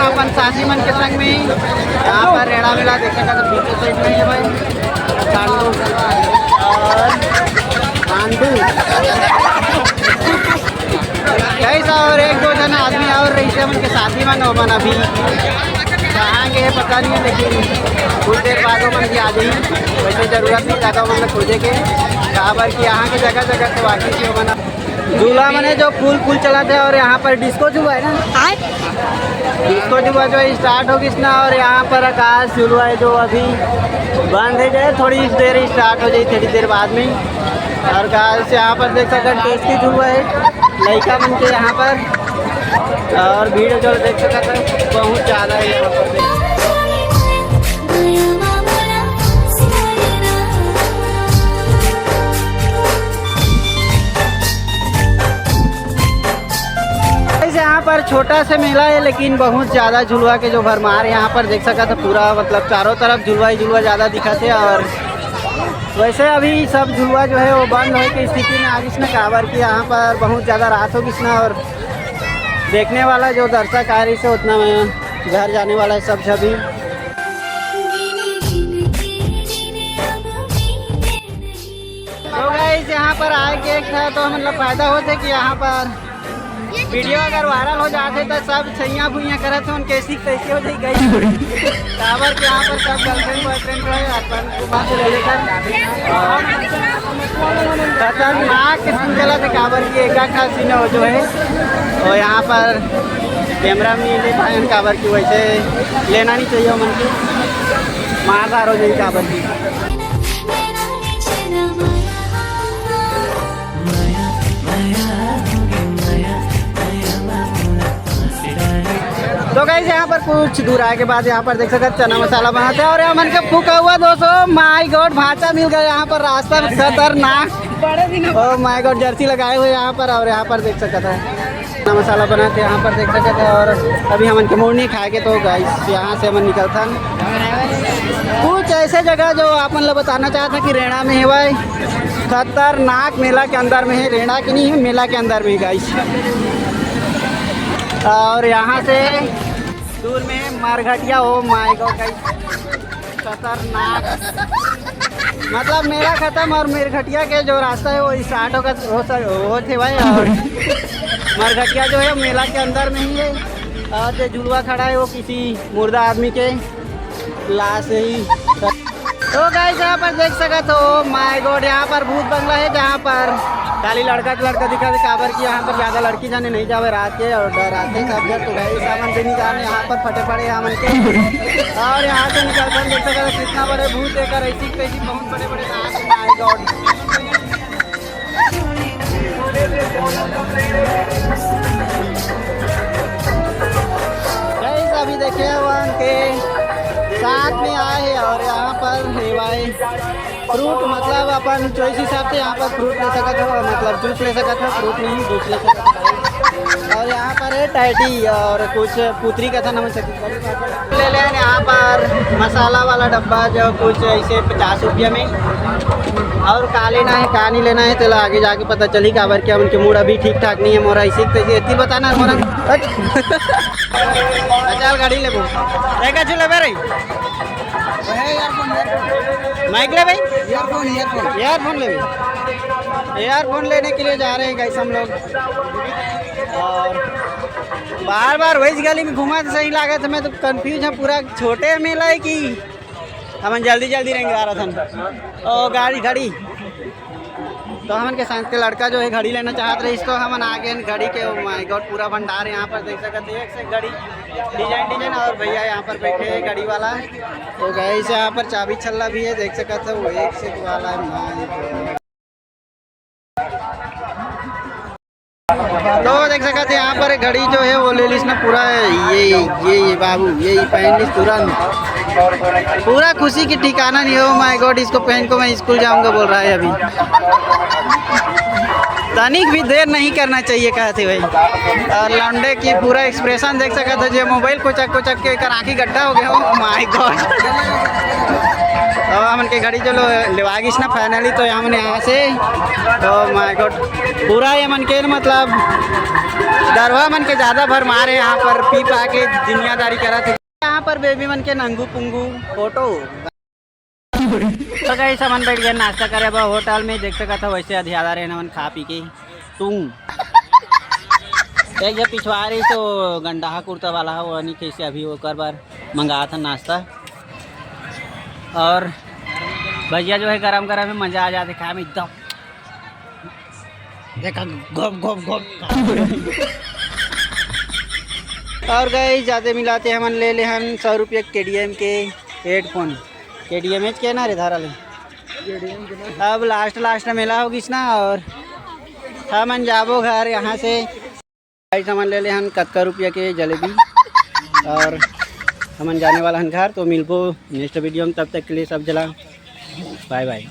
अपन साथी मन के संग में यहाँ पर रेड़ा वेड़ा देखने का तो पीछे साइड में है भाई चांदू और आंडू कैसा और एक दो जन आदमी और रही थे मन के साथी मन हो मन अभी कहाँ गए पता नहीं है, लेकिन कुछ देर बाद मन की आ जाइए। वैसे ज़रूरत नहीं ज़्यादा मतलब खोजे के कहाँ पर कि यहाँ की जगह जगह से वाकिफ हो मना झूला मैंने जो फूल चला था और यहाँ पर डिस्को झूला है ना, डिस्को झूला जो है स्टार्ट होगी इसना। और यहाँ पर आकाश झूला है जो अभी बंद है जाए, थोड़ी देर स्टार्ट हो जाए थोड़ी देर बाद में। और गाइस यहाँ पर देख सकते टेस्टी झूला है लड़का मन के यहाँ पर, और भीड़ जो देख सकते बहुत ज़्यादा है यहाँ पर। यहाँ पर छोटा सा मेला है लेकिन बहुत ज़्यादा झुलवा के जो भरमार यहाँ पर देख सका था पूरा मतलब चारों तरफ झुलवा ही झुलवा ज़्यादा दिखा थे। और वैसे अभी सब झुलवा जो है वो बंद होने की स्थिति में आ गई ना काबर की यहाँ पर बहुत ज़्यादा रात होगी ना। और देखने वाला जो दर्शक आ रही से उतना में घर जाने वाला है सब सभी। तो गाइस यहाँ पर आए के था तो मतलब फ़ायदा होता कि यहाँ पर वीडियो अगर वायरल हो जाते तो सब छैया भुइया करे थे उनके कैसे हो जाए गई टावर के यहाँ पर सब गर्लफ्रेंड बॉयफ्रेंड रहे हस्बैंड से ले लेकर खतरनाक किस्म चला था काबर की एक खास सीन हो जो है। और यहाँ पर कैमरा में ले पाए काबर की, वैसे लेना नहीं चाहिए मन की मारदार हो जाए काबर की। तो गाइस यहाँ पर कुछ दूर आए के बाद यहाँ पर देख सकते चना मसाला बनाते हैं। और यहाँ मन के फूका हुआ 200 माय गॉड भाचा मिल गया यहाँ पर, रास्ता खतरनाक। ओ माय गॉड जर्सी लगाए हुए यहाँ पर। और यहाँ पर देख सकते हैं चना मसाला बनाते हैं यहाँ पर देख सकते हैं। और अभी हमन के मोड़ नहीं खाएंगे तो गाइस यहाँ से हमन निकलता कुछ ऐसे जगह जो आप मतलब बताना चाहता कि रेड़ा में है भाई खतरनाक मेला के अंदर में है, रेड़ा की नहीं है मेला के अंदर में गाइस। और यहाँ से दूर में मारघटिया हो माय गॉड खतरनाक मतलब मेला खत्म और मारघटिया के जो रास्ता है वो स्टार्ट हो थे भाई। और मारघटिया जो है मेला के अंदर में ही है। और जो झुलवा खड़ा है वो किसी मुर्दा आदमी के लाश ही। तो गाइस यहाँ पर देख सका तो माय गॉड यहाँ पर भूत बंगला है जहाँ पर खाली लड़का दिखा दे काबर की यहाँ पर ज़्यादा लड़की जाने नहीं जावे रात के और डराते सब जब। तो गाइस सामान भी नहीं जाने यहाँ पर फटे पड़े यहाँ मन के। और यहाँ से निकलते देख सका कितना बड़े भूत देकर ऐसी कैसी बहुत बड़े बड़े माय गॉड। गाइस अभी देखे वन के साथ में आए हैं और यहाँ पर भाई फ्रूट मतलब अपन चॉइस हिसाब से यहाँ पर फ्रूट ले सका था, मतलब जूस ले सका था, फ्रूट नहीं जूस ले सका था। और यहाँ पर है टैटी और कुछ पुत्री का था नमक ले लें यहाँ पर मसाला वाला डब्बा जो कुछ ऐसे 50 रुपये में। और का लेना है का नहीं लेना है तो आगे जाके पता चली काबर क्या उनके मूड अभी ठीक ठाक नहीं है मोरा इसी इतनी बताना मोरा चल गाड़ी ले रही माइक ले भाई ईयरफोन लेने के लिए जा रहे हैं गाइस हम लोग। और बार बार वही गली में घुमा तो सही लगा था, मैं तो कंफ्यूज है पूरा छोटे मेला है कि हम जल्दी रहेंगे आ रहा था। और गाड़ी घड़ी तो हमन के साथ के लड़का जो है घड़ी लेना चाहते रहे इसको हमन आगे घड़ी के माय गॉड पूरा भंडार यहाँ पर देख सकते एक से घड़ी डिजाइन। और भैया यहाँ पर बैठे हैं गाड़ी वाला। तो गाइस यहाँ पर चाबी छल्ला भी है देख सकते हो वो एक से वाला है। तो देख सकते यहाँ पर घड़ी जो है वो ले लीस ना पूरा ये बाबू यही पहन लीस तुरंत। पूरा खुशी की ठिकाना नहीं हो। माय गॉड, इसको पहन को मैं स्कूल जाऊंगा बोल रहा है अभी। तनिक भी देर नहीं करना चाहिए कहते भाई। और लौंडे की पूरा एक्सप्रेशन देख सकते थे, जो मोबाइल कोचक के कर आँखी गड्ढा हो गया हो। माय गॉड, तो हमन के गाड़ी चलो लेवागिस ना फाइनली, तो हमने यहाँ से तो माय गॉड पूरा ये मन के मतलब दरवा मन के ज़्यादा भर मारे यहाँ पर पी पा के दुनियादारी करा थे। यहाँ पर बेबी मन के नंगू पुंगू फोटो। तो कहीं सामान बैठ गया नाश्ता करे अब होटल में, देख सका था वैसे अधियादा रहे मन खा पी के। तुम एक जब पिछवा रही तो गंडाहा कुर्ता वाला है वो नहीं कैसे अभी वो कर बार मंगाया था नाश्ता। और भैया जो है गरम गरम में मज़ा आ जाते खाए में एकदम। देखा घोप घोप घोप। और गए जाते मिलाते हमन ले हम 100 रुपये KDM के हेडफोन। KDM के ना रे धारा ले। अब लास्ट मेला होगी ना, और हमन जाबो घर यहाँ से सामान ले हम 71 रुपये के जलेबी। और हमन जाने वाला हन घर, तो मिलबो नेक्स्ट वीडियो में। तब तक के लिए सब जला बाय बाय।